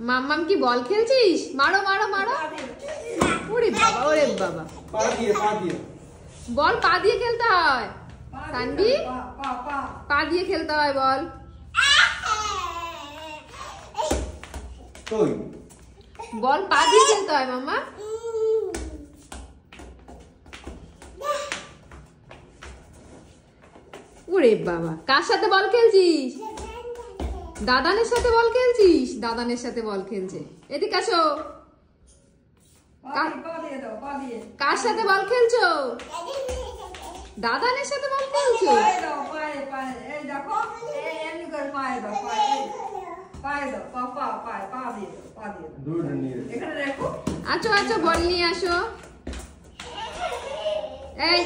মাম্মাম কি বল খেলছিস? মারো মারো মারো। ওরে বাবা ওরে বাবা, বল পা দিয়ে খেলতে হয়। সানভি পা দিয়ে খেলতে হয় বল। বল পা দিয়ে খেলতে হয় মাম্মা। ওরে বাবা, কার সাথে বল খেলছিস? দাদানের সাথে বল খেলছিস? দাদানের সাথে বল খেলছে। এদিকে আসো। কার সাথে বল খেলছো? দাদানের সাথে বল খেলছো? আচ্ছা আচ্ছা, বল নিয়ে আসো। এই